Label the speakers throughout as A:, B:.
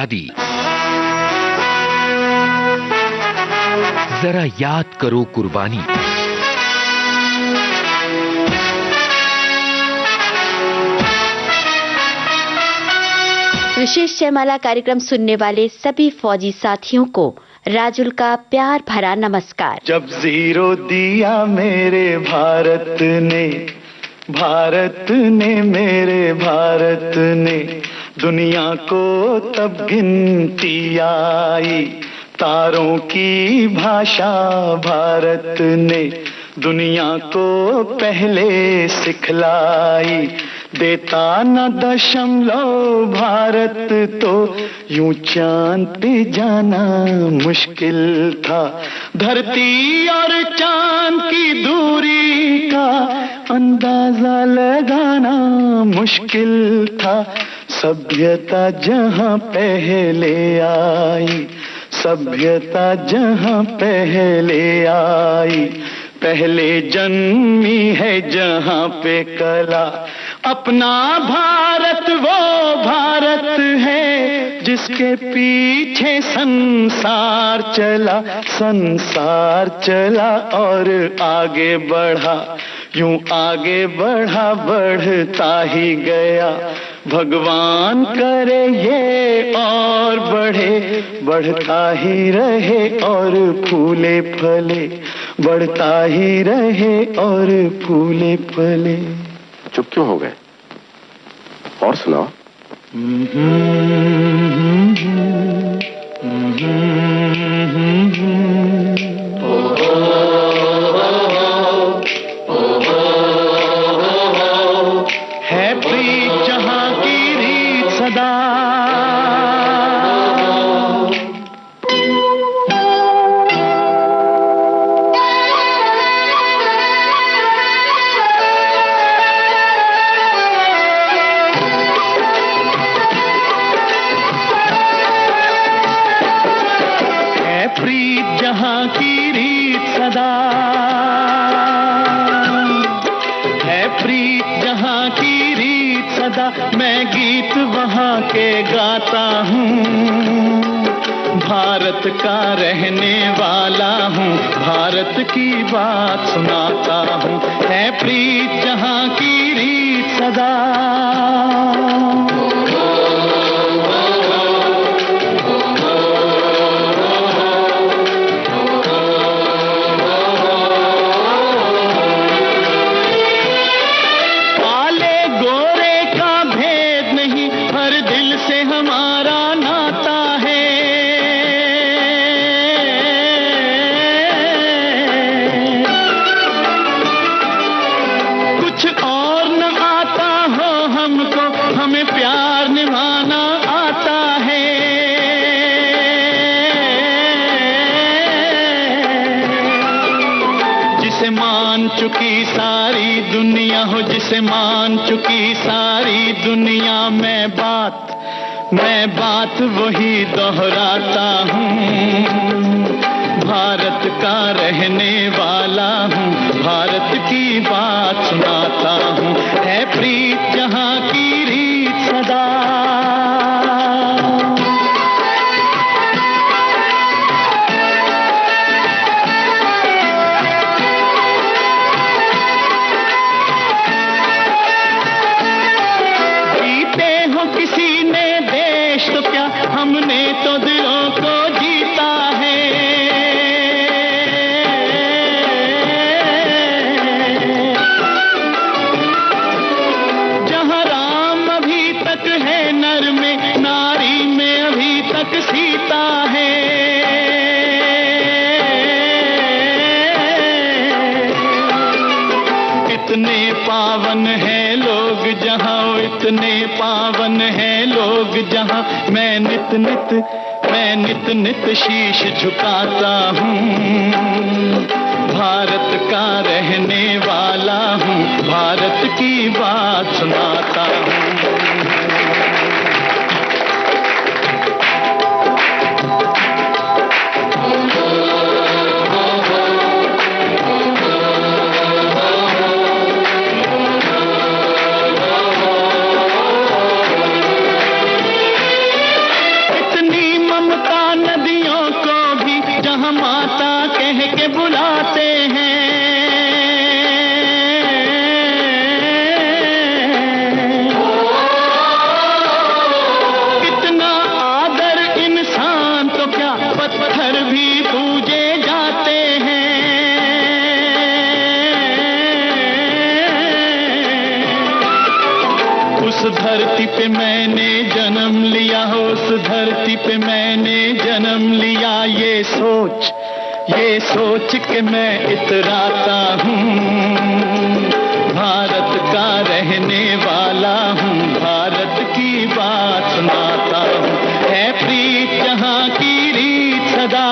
A: आजादी। जरा याद करो कुर्बानी।
B: विशेष जयमाला कार्यक्रम सुनने वाले सभी फौजी साथियों को राजुल का प्यार भरा नमस्कार।
C: जब जीरो दिया मेरे भारत ने मेरे भारत ने, दुनिया को तब गिनती आई। तारों की भाषा भारत ने दुनिया को पहले सिखलाई। देता न दशमलव भारत तो यूं चांद पे जाना मुश्किल था। धरती और चांद की दूरी का अंदाजा लगाना मुश्किल था। सभ्यता जहां पहले आई, सभ्यता जहां पहले आई, पहले जन्मी है जहां पे कला। अपना भारत वो भारत है जिसके पीछे संसार चला, संसार चला और आगे बढ़ा। यूं आगे बढ़ा, बढ़ता ही गया। भगवान करे ये और बढ़े, बढ़ता ही रहे और फूले फले, बढ़ता ही रहे और फूले फले।
D: चुप क्यों हो गए? और सुनाओ।
C: है प्रीत जहां की रीत सदा, प्रीत जहां की रीत सदा है, प्रीत जहां की रीत सदा। मैं गीत वहां के गाता हूँ, भारत का रहने वाला हूँ, भारत की बात सुनाता हूँ। है प्रीत जहां की रीत सदा। चुकी सारी दुनिया हो, जिसे मान चुकी सारी दुनिया। मैं बात वही दोहराता हूँ, भारत का रहने वाला हूँ, भारत की बात सुनाता हूँ। है प्रीत जहां की रीत सदा। हमने तो दिलों को जीता है, जहां राम अभी तक है नर में, नारी में अभी तक सीता है। इतने पावन है लोग जहां, इतने पावन है लोग जहां। मैं नित नित शीश झुकाता हूँ, भारत का रहने वाला हूँ, भारत की बात सुनाता हूँ। धरती पे मैंने जन्म लिया, उस धरती पे मैंने जन्म लिया। ये सोच के मैं इतराता हूँ, भारत का रहने वाला हूँ, भारत की बात सुनाता हूँ। है प्रीत जहाँ की रीत सदा,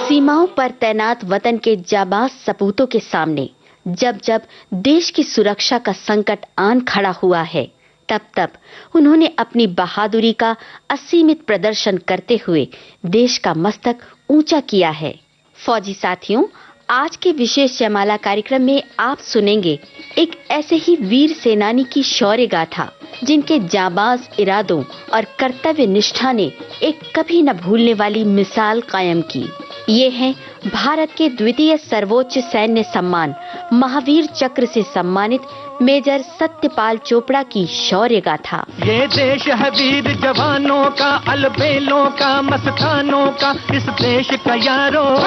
B: सीमाओं पर तैनात वतन के जाबाज सपूतों के सामने जब जब देश की सुरक्षा का संकट आन खड़ा हुआ है, तब तब उन्होंने अपनी बहादुरी का असीमित प्रदर्शन करते हुए देश का मस्तक ऊंचा किया है। फौजी साथियों, आज के विशेष जयमाला कार्यक्रम में आप सुनेंगे एक ऐसे ही वीर सेनानी की शौर्य गाथा, जिनके जाबाज इरादों और कर्तव्य निष्ठा ने एक कभी न भूलने वाली मिसाल कायम की। ये हैं भारत के द्वितीय सर्वोच्च सैन्य सम्मान महावीर चक्र से सम्मानित मेजर सत्यपाल चोपड़ा की शौर्य गाथा।
E: ये देश है वीर जवानों का, अलबेलों का, मस्तानों का। इस देश का यारो,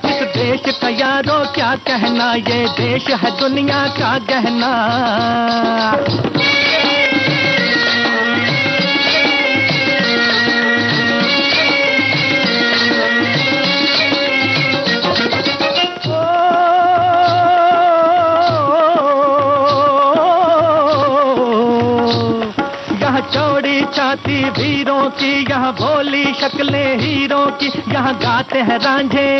E: इस देश का यारो क्या कहना, ये देश है दुनिया का गहना। छाती वीरों की, यहाँ भोली शक्लें हीरों की। यहाँ गाते हैं रांझे,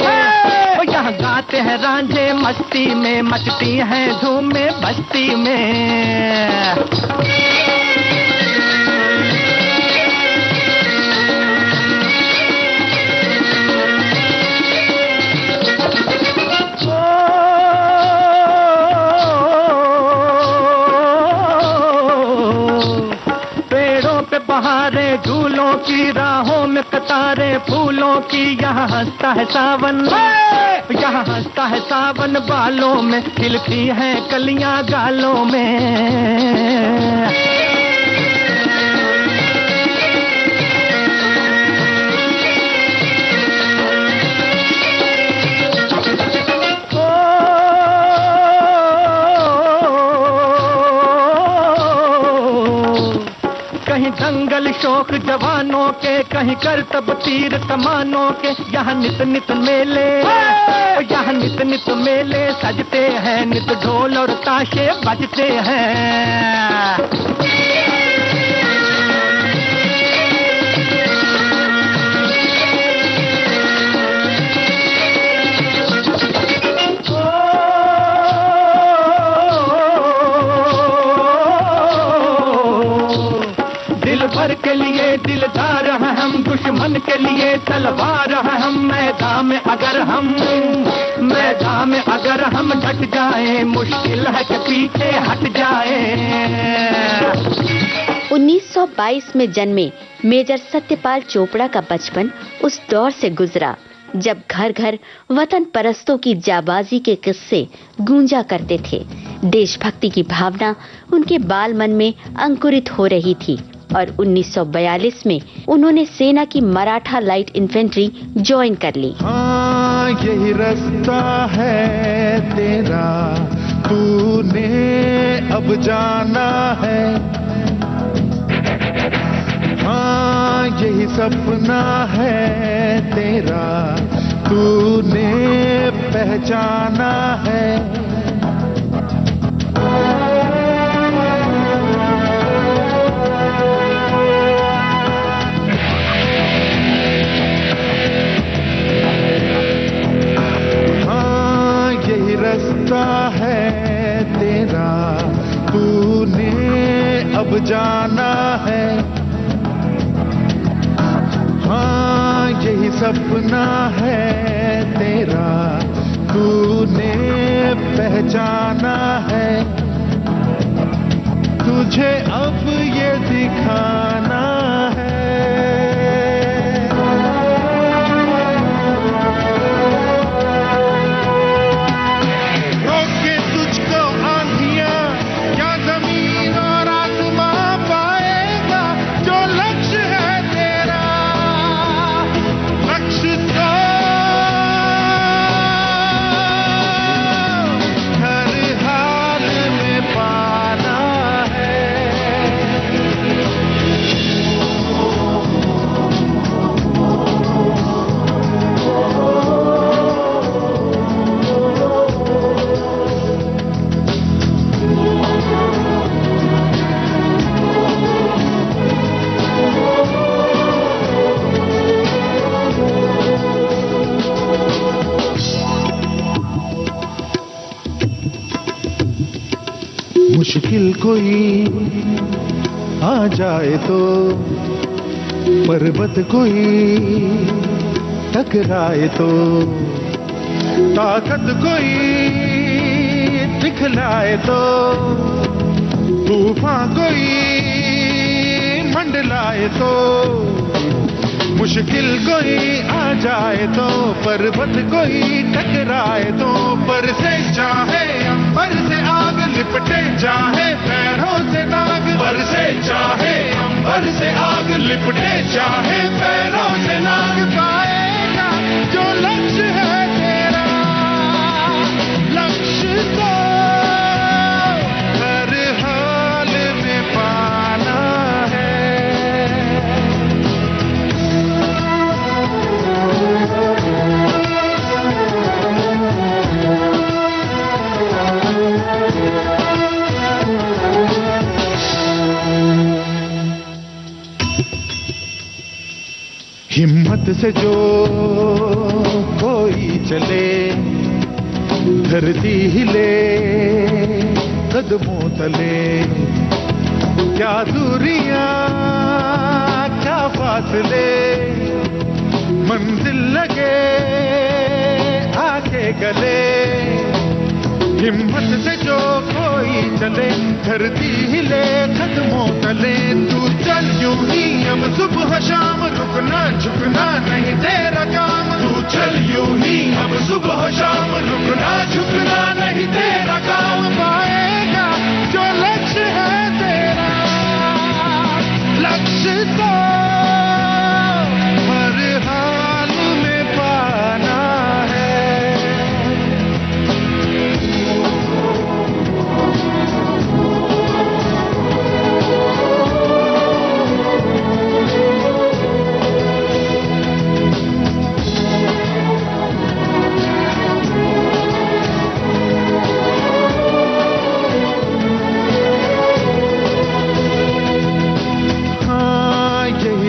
E: यहाँ गाते हैं रांझे, मस्ती में मचती हैं धूमें बस्ती में। बहारे झूलों की, राहों में कतारे फूलों की। यहाँ हंसता है सावन, यहाँ हंसता है सावन, बालों में खिलती हैं कलियां गालों में। कहीं दंगल शौक जवानों के, कहीं करतब तीर कमानों के। यहाँ नित नित मेले, यहाँ नित नित मेले सजते हैं, नित ढोल और ताशे बजते हैं। भर के लिए दिलदार हैं हम, दुश्मन के लिए तलवार हैं हम। मैदान में अगर हम डट जाएं, मुश्किल है कि पीछे हट जाएं।
B: 1922 में जन्मे मेजर सत्यपाल चोपड़ा का बचपन उस दौर से गुजरा जब घर घर वतन परस्तों की जाबाजी के किस्से गूंजा करते थे। देशभक्ति की भावना उनके बाल मन में अंकुरित हो रही थी और 1942 में उन्होंने सेना की मराठा लाइट इन्फेंट्री ज्वाइन कर ली।
F: हाँ, यही रास्ता है तेरा, तूने अब जाना है। हाँ, यही सपना है तेरा, तूने पहचाना है। रास्ता है तेरा, तूने अब जाना है। हाँ, यही सपना है तेरा, तूने पहचाना है। तुझे अब ये दिखाना है। लक्ष्य है तेरा, लक्ष्य तो हर हाल में पाना है। मुश्किल कोई आ जाए तो, पर्वत कोई टकराए तो, ताकत कोई दिखलाए तो, तूफान कोई मंडलाए तो, मुश्किल कोई आ जाए तो, पर्वत कोई टकराए तो, पर से चाहे अंबर से आग लिपटे चाहे पैरों से नाग, पर से चाहे अंबर से आग लिपटे चाहे पैरों से नाग, पाएगा जो लक्ष्य है तेरा, लक्ष्य तो हर हाल में पाना है। हिम्मत से जो कोई चले, धरती हिले कदमों तले, क्या दूरियां क्या फासले, मंजिल लगे आके गले। हिम्मत से जो कोई चले, धरती हिले कदमों तले, तू चल यूं ही अब सुबह शाम, रुकना झुकना नहीं तेरा काम, तू चल यूं ही अब सुबह शाम, रुकना झुकना नहीं तेरा काम, पाएगा जो लक्ष्य है तेरा, लक्ष्य तो हर हाल में पाना है।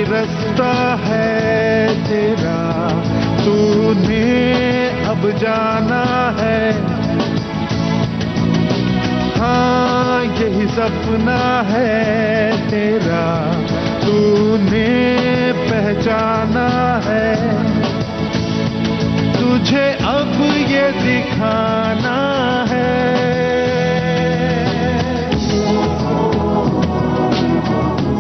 F: रास्ता है तेरा, तूने अब जाना है, हाँ यही सपना है तेरा, तूने पहचाना है, तुझे अब ये दिखाना है।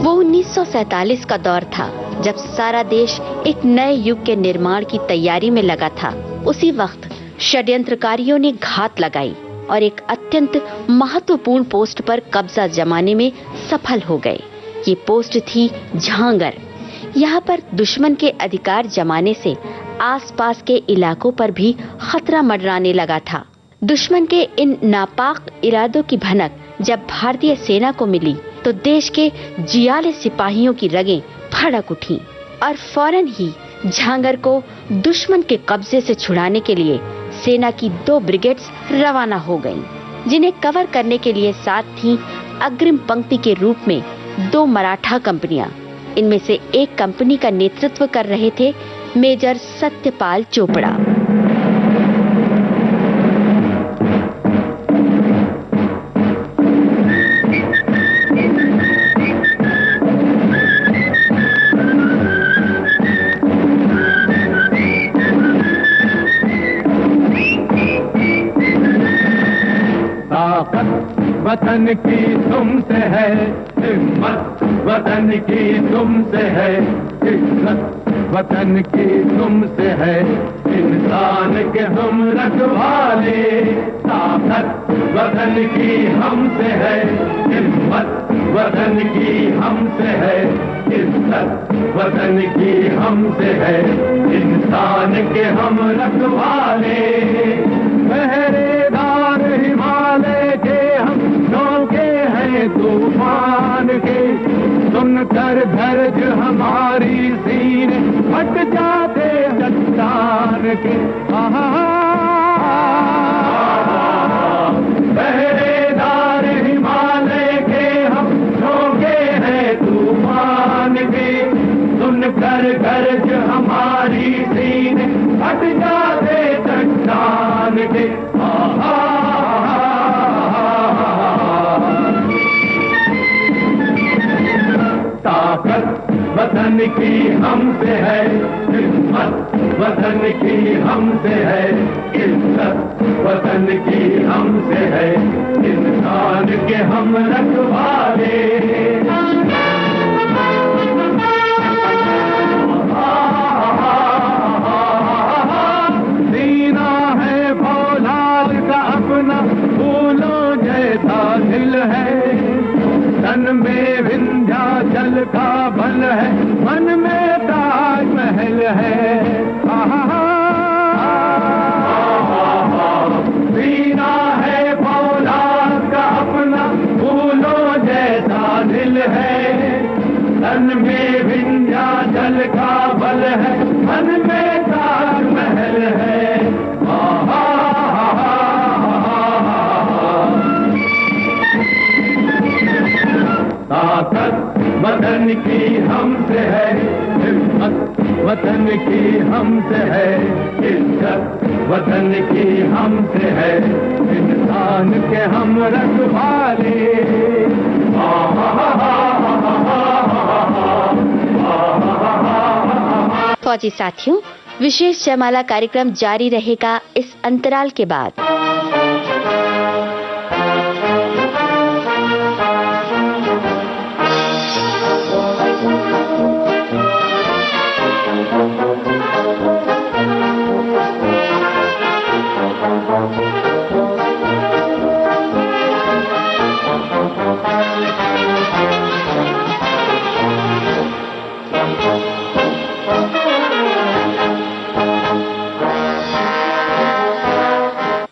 B: वो 1947 का दौर था जब सारा देश एक नए युग के निर्माण की तैयारी में लगा था। उसी वक्त षड्यंत्रकारियों ने घात लगाई और एक अत्यंत महत्वपूर्ण पोस्ट पर कब्जा जमाने में सफल हो गए। ये पोस्ट थी झांगर। यहाँ पर दुश्मन के अधिकार जमाने से आसपास के इलाकों पर भी खतरा मंडराने लगा था। दुश्मन के इन नापाक इरादों की भनक जब भारतीय सेना को मिली तो देश के जियाले सिपाहियों की रगें भड़क उठी और फौरन ही झांगर को दुश्मन के कब्जे से छुड़ाने के लिए सेना की 2 ब्रिगेड्स रवाना हो गईं, जिन्हें कवर करने के लिए साथ थीं अग्रिम पंक्ति के रूप में 2 मराठा कंपनियां। इनमें से एक कंपनी का नेतृत्व कर रहे थे मेजर सत्यपाल चोपड़ा।
E: वतन की तुमसे है हिम्मत, वतन की तुमसे है इज्जत, वतन की तुमसे है, इंसान के हम रखवाले। ताकत वतन की हमसे है, हिम्मत वतन की हमसे है, इज्जत वतन की हमसे है, इंसान के हम रखवाले। पहरेदार हिमालय के हम नौके हैं तूफान के, सुनकर दर्द हमारी सीने फट जाते चट्टान के। पहरेदार हिमालय के हम नौके हैं तूफान के, सुनकर गर्ज हमारी सीने फट जाते चट्टान के। ताकत वतन की हमसे है, हिम्मत वतन की हमसे है, इज्जत वतन की हमसे है, इंसान के हम रखवाले। सीना है फौलाद का अपना, फूलों जैसा दिल है, तन में विंध्याचल का बल है, मन में ताजमहल है। सीना है फौलाद का अपना, फूलों जैसा दिल है, तन में विंध्याचल का बल है, मन में ताजमहल है। ताकत वतन की हमसे है, हिम्मत वतन की हमसे है, इज्जत वतन की हमसे है, इंसान के हम रखवाले।
B: फौजी साथियों, विशेष जयमाला कार्यक्रम जारी रहेगा इस अंतराल के बाद।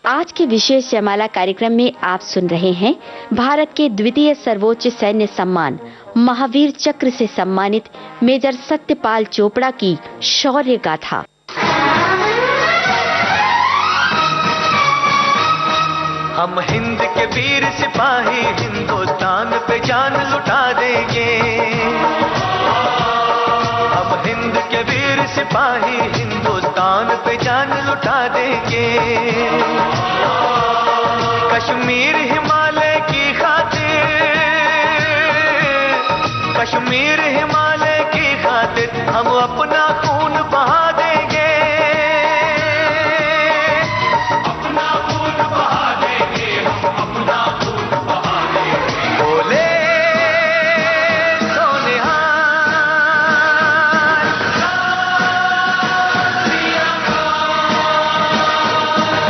B: आज के विशेष जयमाला कार्यक्रम में आप सुन रहे हैं भारत के द्वितीय सर्वोच्च सैन्य सम्मान महावीर चक्र से सम्मानित मेजर सत्यपाल चोपड़ा की शौर्य गाथा।
G: हम हिंद के वीर सिपाही हिंदुस्तान पे जान लुटा देंगे। हम हिंद के वीर सिपाही हिंदुस्तान पे जान लुटा देंगे। कश्मीर हिमालय की खातिर, कश्मीर हिमालय की खातिर हम अपना खून बहा देंगे। अपना खून बहा देंगे, हम अपना खून बहा देंगे। बोले सोनिहार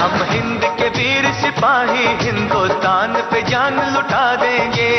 G: हम हिंद के वीर सिपाही हिंदुस्तान पे जान लुटा देंगे।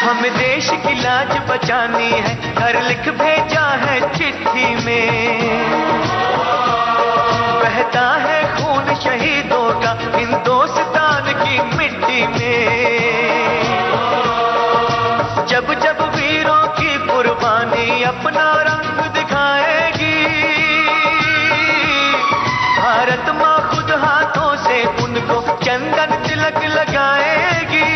G: हमें देश की लाज बचानी है, घर लिख भेजा है चिट्ठी में। बहता है खून शहीदों का हिंदुस्तान की मिट्टी में। जब जब वीरों की कुर्बानी अपना रंग दिखाएगी, भारत माँ खुद हाथों से उनको चंदन तिलक लगाएगी।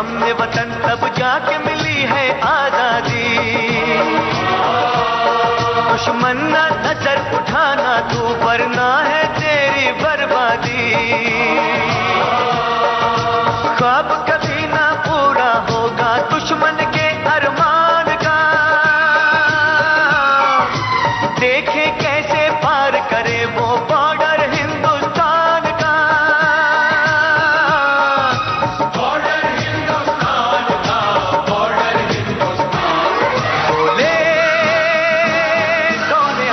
G: हमने वतन तब जाके मिली है आजादी। दुश्मन ना नजर उठाना तू, वरना है तेरी बर्बादी। ख्वाब कभी ना पूरा होगा दुश्मन के अरमान का, देखे कैसे पार करे वो बॉर्डर हिंदुस्तान का। बॉर्डर हिंदुस्तान का, बॉर्डर हिंदुस्तान। बोले सोने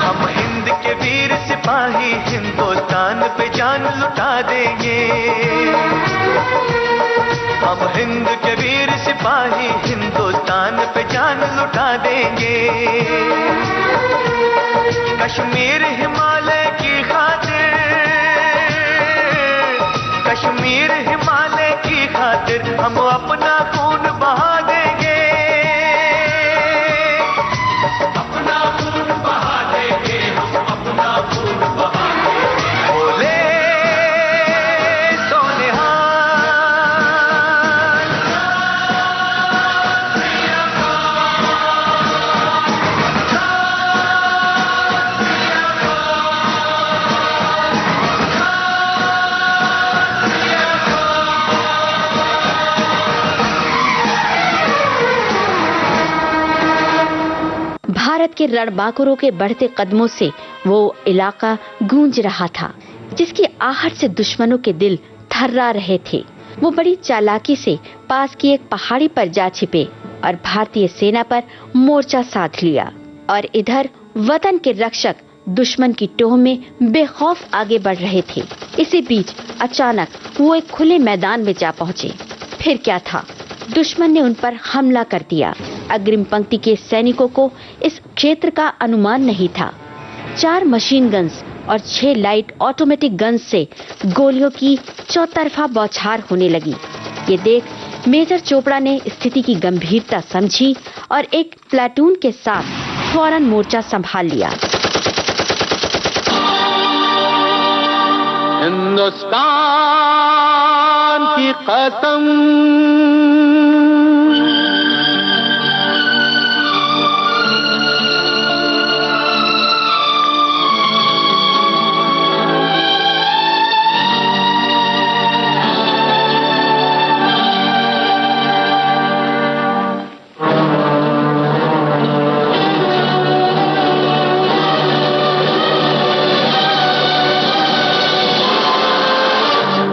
G: हम हिंद के वीर सिपाही हिंदुस्तान पे जान लुटा देंगे। हम हिंद के वीर सिपाही हिंदुस्तान पे जान लुटा देंगे। कश्मीर हिमालय की खातिर, कश्मीर हिमालय की खातिर हम अपना खून बहा देंगे। अपना खून बहा देंगे, हम अपना खून बहा देंगे। बोले
B: भारत के रणबांकुरों के बढ़ते कदमों से वो इलाका गूंज रहा था, जिसकी आहट से दुश्मनों के दिल थर्रा रहे थे। वो बड़ी चालाकी से पास की एक पहाड़ी पर जा छिपे और भारतीय सेना पर मोर्चा साध लिया। और इधर वतन के रक्षक दुश्मन की टोह में बेखौफ आगे बढ़ रहे थे। इसी बीच अचानक वो एक खुले मैदान में जा पहुंचे। फिर क्या था, दुश्मन ने उन पर हमला कर दिया। अग्रिम पंक्ति के सैनिकों को इस क्षेत्र का अनुमान नहीं था। 4 मशीन गन्स और 6 लाइट ऑटोमेटिक गन्स से गोलियों की चौतरफा बौछार होने लगी। ये देख मेजर चोपड़ा ने स्थिति की गंभीरता समझी और एक प्लाटून के साथ फौरन मोर्चा संभाल लिया।
C: हिंदुस्तान की कसम,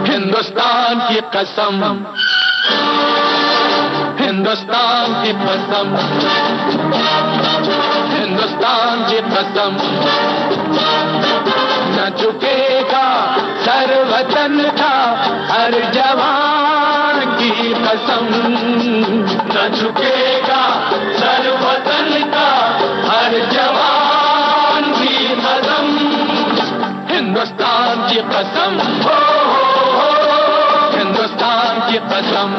C: हिंदुस्तान की कसम, हिंदुस्तान की कसम, हिंदुस्तान की कसम, न झुकेगा सर वतन का हर जवान की कसम, न झुकेगा सर वतन का हर जवान की कसम। हिंदुस्तान की कसम, हिंदुस्तान की कसम।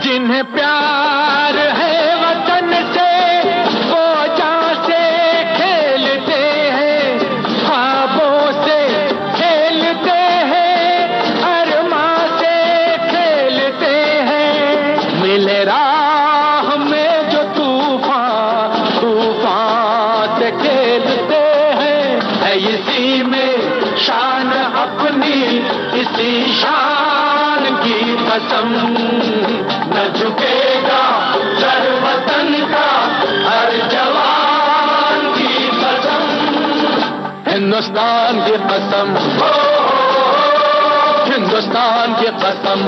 C: जिन्हें प्यार है वतन से वो जान से खेलते हैं, ख्वाबों से खेलते हैं, अरमां से खेलते हैं। मिले राह में जो तूफान, तूफान से खेलते हैं। है इसी में शान अपनी, इसी शान की कसम, न झुकेगा सर वतन का हर जवान की कसम। हिंदुस्तान की कसम, हिंदुस्तान की कसम।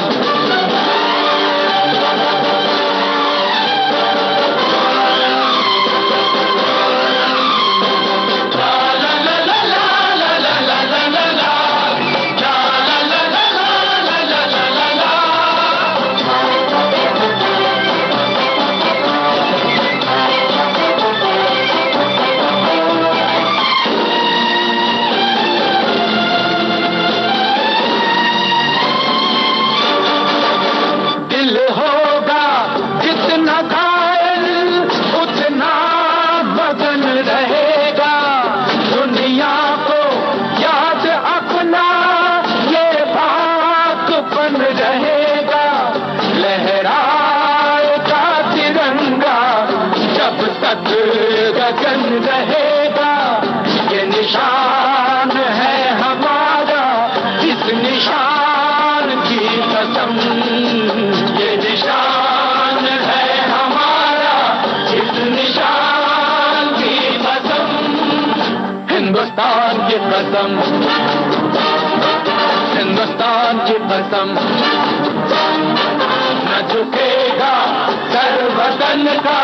C: रहेगा, लहराएगा तिरंगा जब तक गगन रहेगा। ये निशान है हमारा, इस निशान की कसम, ये निशान है हमारा, इस निशान की कसम, हिंदुस्तान की कसम, हिंदुस्तान की कसम। न झुकेगा सर वतन का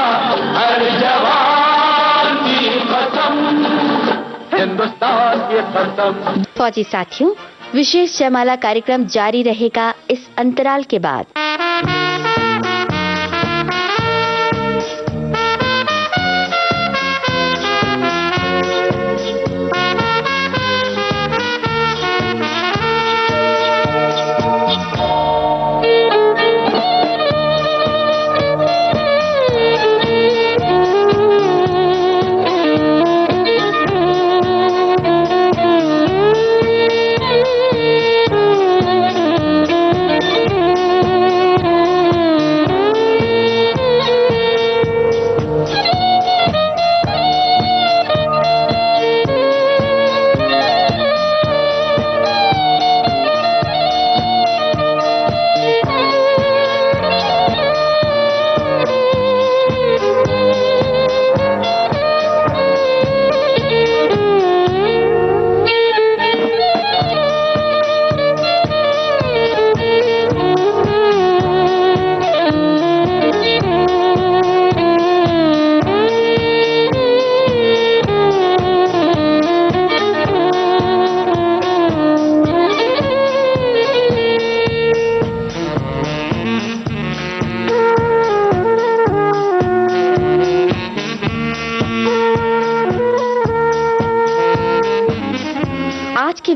C: हर जवान की कसम, हिंदुस्तान की कसम।
B: फौजी साथियों, विशेष जयमाला कार्यक्रम जारी रहेगा इस अंतराल के बाद।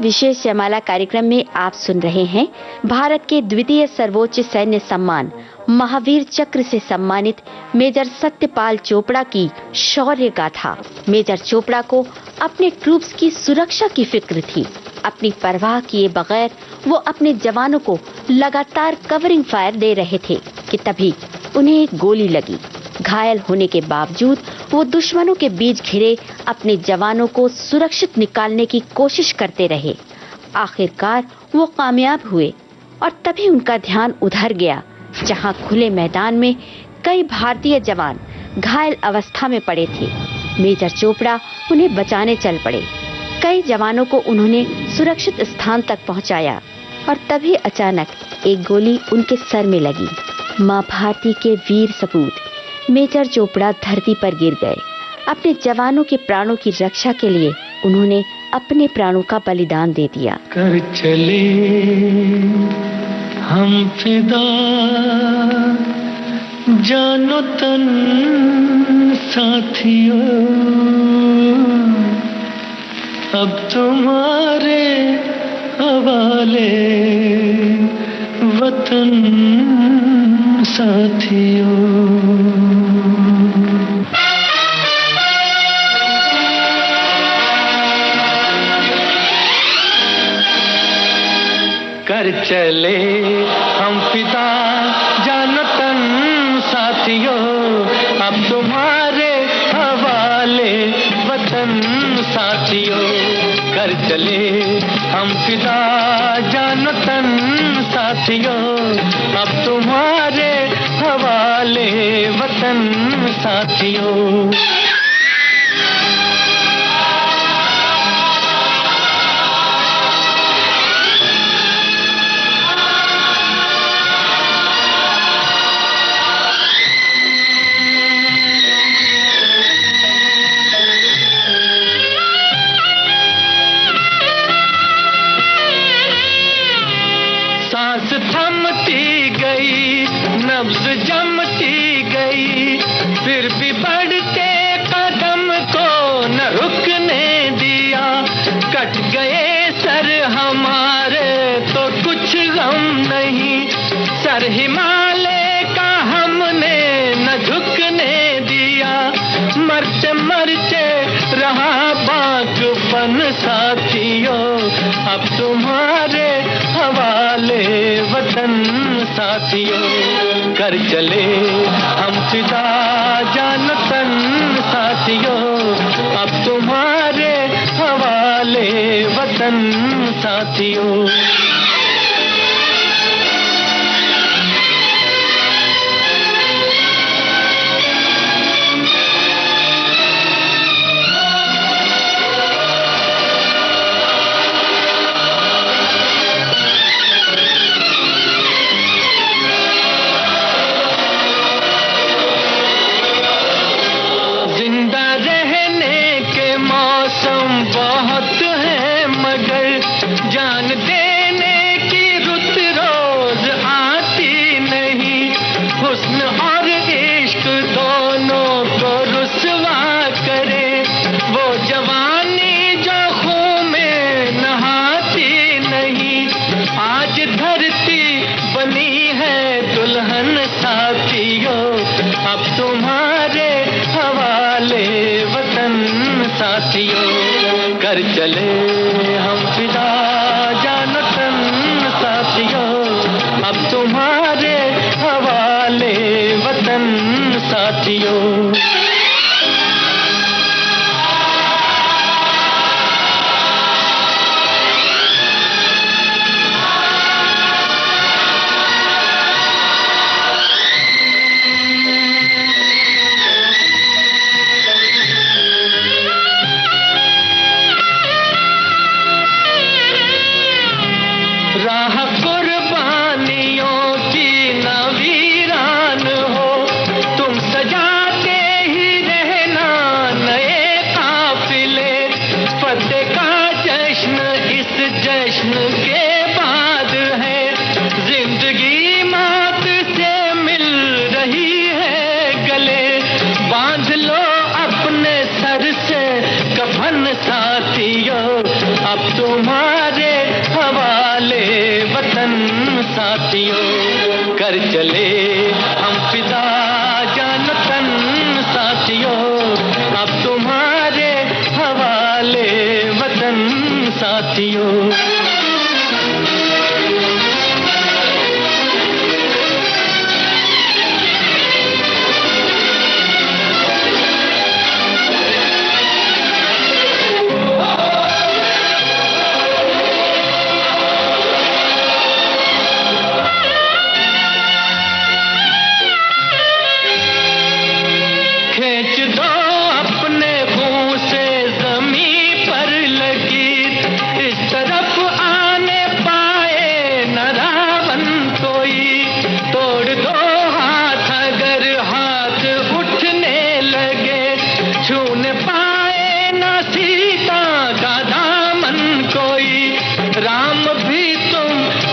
B: विशेष जयमाला कार्यक्रम में आप सुन रहे हैं भारत के द्वितीय सर्वोच्च सैन्य सम्मान महावीर चक्र से सम्मानित मेजर सत्यपाल चोपड़ा की शौर्य गाथा। मेजर चोपड़ा को अपने ट्रूप्स की सुरक्षा की फिक्र थी। अपनी परवाह किए बगैर वो अपने जवानों को लगातार कवरिंग फायर दे रहे थे कि तभी उन्हें एक गोली लगी। घायल होने के बावजूद वो दुश्मनों के बीच घिरे अपने जवानों को सुरक्षित निकालने की कोशिश करते रहे। आखिरकार वो कामयाब हुए और तभी उनका ध्यान उधर गया जहां खुले मैदान में कई भारतीय जवान घायल अवस्था में पड़े थे। मेजर चोपड़ा उन्हें बचाने चल पड़े। कई जवानों को उन्होंने सुरक्षित स्थान तक पहुंचाया और तभी अचानक एक गोली उनके सर में लगी। मां भारती के वीर सपूत मेजर चोपड़ा धरती पर गिर गए। अपने जवानों के प्राणों की रक्षा के लिए उन्होंने अपने प्राणों का बलिदान दे दिया।
C: कर चले हम फिदा, जानो तन साथियों, अब तुम्हारे हवाले वतन साथियों। कर चले हम फिदा, जानो तन साथियों, अब तुम्हारे हवाले वतन साथियों। कर चले हम फिदा, जानो तन साथियों, अब तुम्हारे हवाले वतन साथियों। थमती गई, नब्ज जमती गई, फिर भी बढ़ते कदम को न रुकने दिया। कट गए सर हमारे तो कुछ गम नहीं, सर हिमालय का हमने न झुकने दिया। मरते मरते रहा बागपन साथियों, अब तुम्हारे हवाले वतन वतन साथियों, कर चले हम फिदा जान तन साथियों, अब तुम्हारे हवाले वतन साथियों। जान देने की रुत रोज आती नहीं, हुस्न और इश्क दोनों को रुसवा करे, वो जवानी जो खून में नहाती नहीं। आज धरती बनी है दुल्हन साथियों, अब तुम्हारे हवाले वतन साथियों, कर चले हम फिदा जान तन साथियों, अब तुम्हारे हवाले वतन साथियों। राह कुर्बानियों की न वीरान हो, तुम सजाते ही रहना नए काफिले, फतेह का जश्न इस जश्न के बाद है, जिंदगी मौत से मिल रही है गले, बांध लो अपने सर से कफन साथियों, अब तुम्हारे हवाले वतन साथियों, कर चले हम फिदा जान तन साथियों, अब तुम्हारे हवाले वतन साथियों। खींच दो अपने खून से ज़मीं पर लकीर, इस तरफ आने पाए न रावण कोई, तोड़ दो हाथ अगर हाथ उठने लगे, छूने पाए न सीता का दामन कोई, राम भी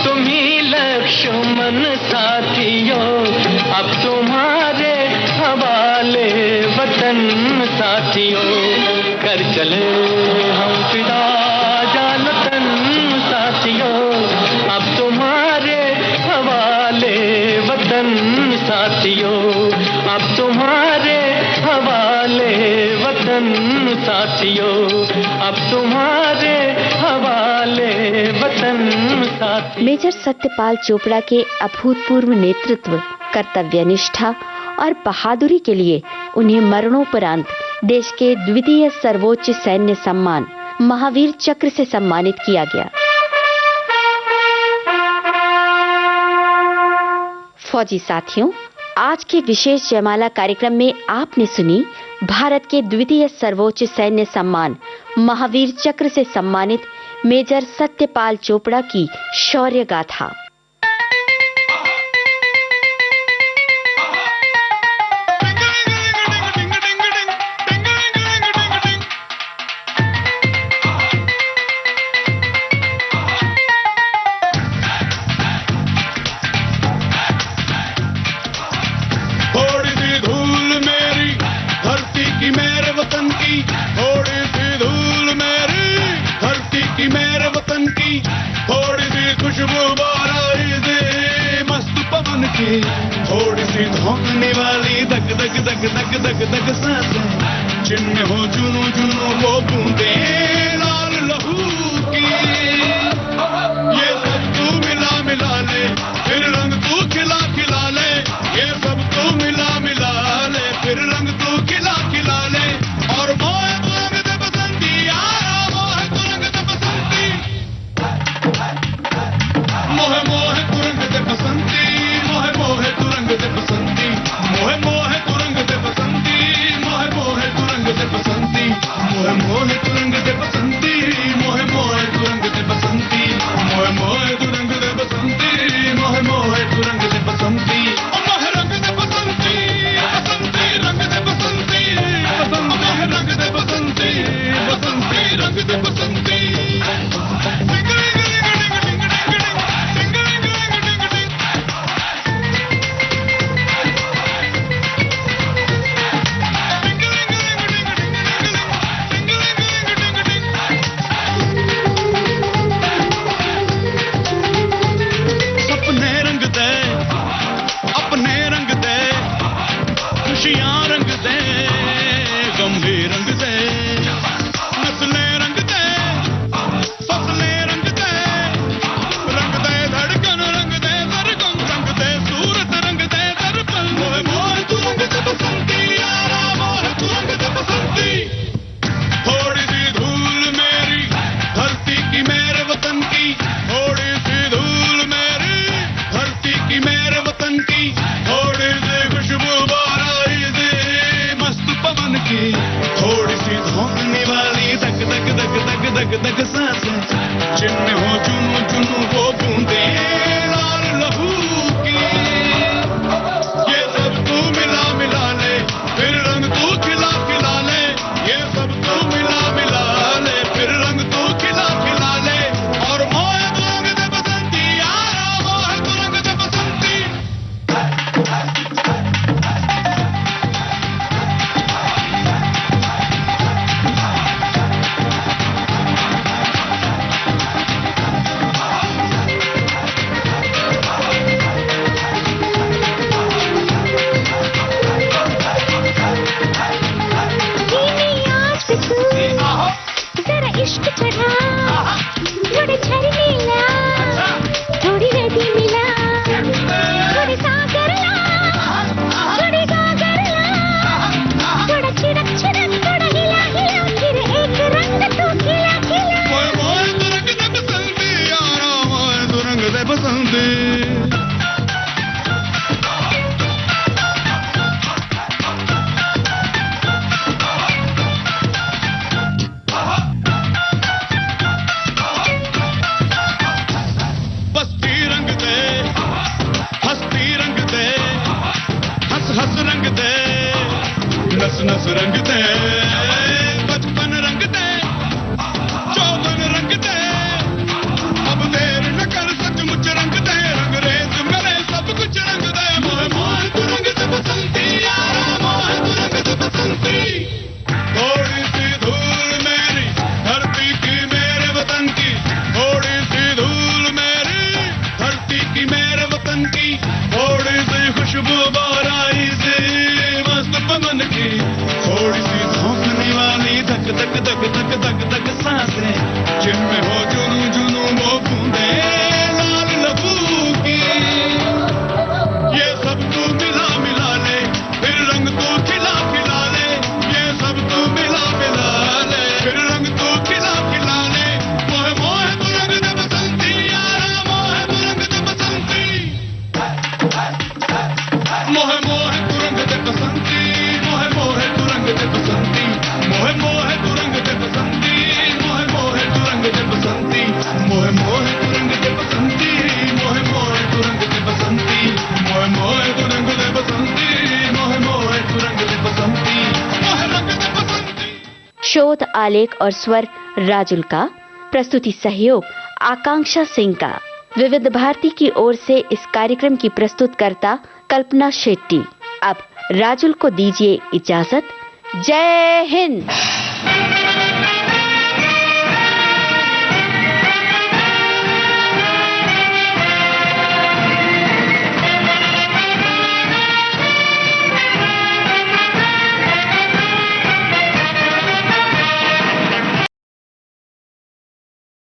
C: तुम ही लक्ष्मण साथियों, अब तुम्हारे हवाले वतन साथियों, कर चले हम फिदा जान तन साथियों, अब तुम्हारे हवाले वतन साथियों, अब तुम्हारे हवाले वतन साथियों, अब तुम्हारे हवाले वतन साथियों।
B: मेजर सत्यपाल चोपड़ा के अभूतपूर्व नेतृत्व, कर्तव्यनिष्ठा और बहादुरी के लिए उन्हें मरणोपरांत देश के द्वितीय सर्वोच्च सैन्य सम्मान महावीर चक्र से सम्मानित किया गया। फौजी साथियों, आज के विशेष जयमाला कार्यक्रम में आपने सुनी भारत के द्वितीय सर्वोच्च सैन्य सम्मान महावीर चक्र से सम्मानित मेजर सत्यपाल चोपड़ा की शौर्य गाथा।
F: थोड़ी सी धूल मेरी धरती की मेरे वतन की, थोड़ी सी धूल मेरी धरती की मेरे वतन की, थोड़ी सी खुशबू बाराई दे मस्त पवन की, थोड़ी सी धोने वाली दग दग दग दग दग दग सांसें, जिनमें हो जुनू जुनू वो बूंदे लाल लहू की, ये सब तू मिला मिला ले फिर नस नस रंग दे, बचपन रंग दे, चौबन रंग दे, अब देर न कर सचमुच रंग दे, रंगरेज मेरे सब कुछ रंग दे, मोहे मोहे तू रंग दे बसंती यारा, मोहे तू रंग दे बसंती। थोड़ी सी धूल मेरी धरती की मेरे वतन की, थोड़ी सी धूल मेरी धरती की मेरे वतन की, थोड़ी सी खुशबू बाराई से मस्त पवन की, थोड़ी सी धोखने वाली धक धक धक धक धक धक सांसें, जिनमें हो जुनू जुनू वो बूंदे लाल लबू की, ये सब तू मिला मिला ले, फिर रंग तू खिला खिला ले, ये सब तू मिला मिला ले, फिर रंग तू खिला खिला ले, मोहे मोहे तू रंग दे बसंती यारा, मोहे तू रंग दे बसंती, मोहे मोहे तू रंग दे बसंती, मोहे मोहे तू रंग दे बसंती, मोहे मोहे तू रंग दे बसंती, मोहे मोहे तू रंग दे बसंती, मोहे मोहे तू रंग दे बसंती, मोहे मोहे तू रंग दे बसंती, मोहे मोहे तू रंग दे बसंती, मोहे मोहे तू रंग दे बसंती, मोहे रंग दे बसंती।
B: शोध, आलेख और स्वर राजुल का, प्रस्तुति सहयोग आकांक्षा सिंह का। विविध भारती की ओर से इस कार्यक्रम की प्रस्तुतकर्ता कल्पना शेट्टी। अब राजुल को दीजिए इजाजत। जय हिंद।